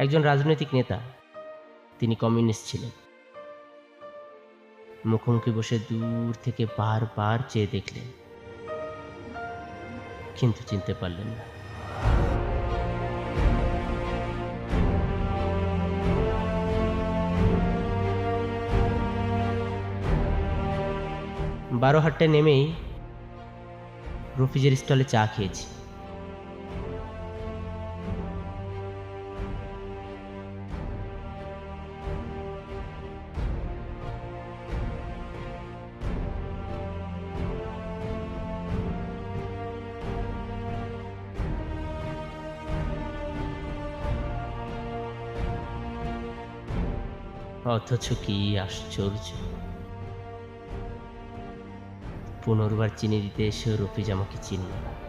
একজন রাজনৈতিক নেতা, তিনি কমিউনিস্ট ছিলেন। মুখোমুখি বসে দূর থেকে বারবার চেয়ে দেখলেন, কিন্তু চিনতে পারলেন না। বারোহাট্টায় নেমেই রফিজের স্টলে চা খেয়েছি। অথচ কি আশ্চর্য! পুনর্বার চিনি দিতে এসেও রফিজ আমাকে চিনল না।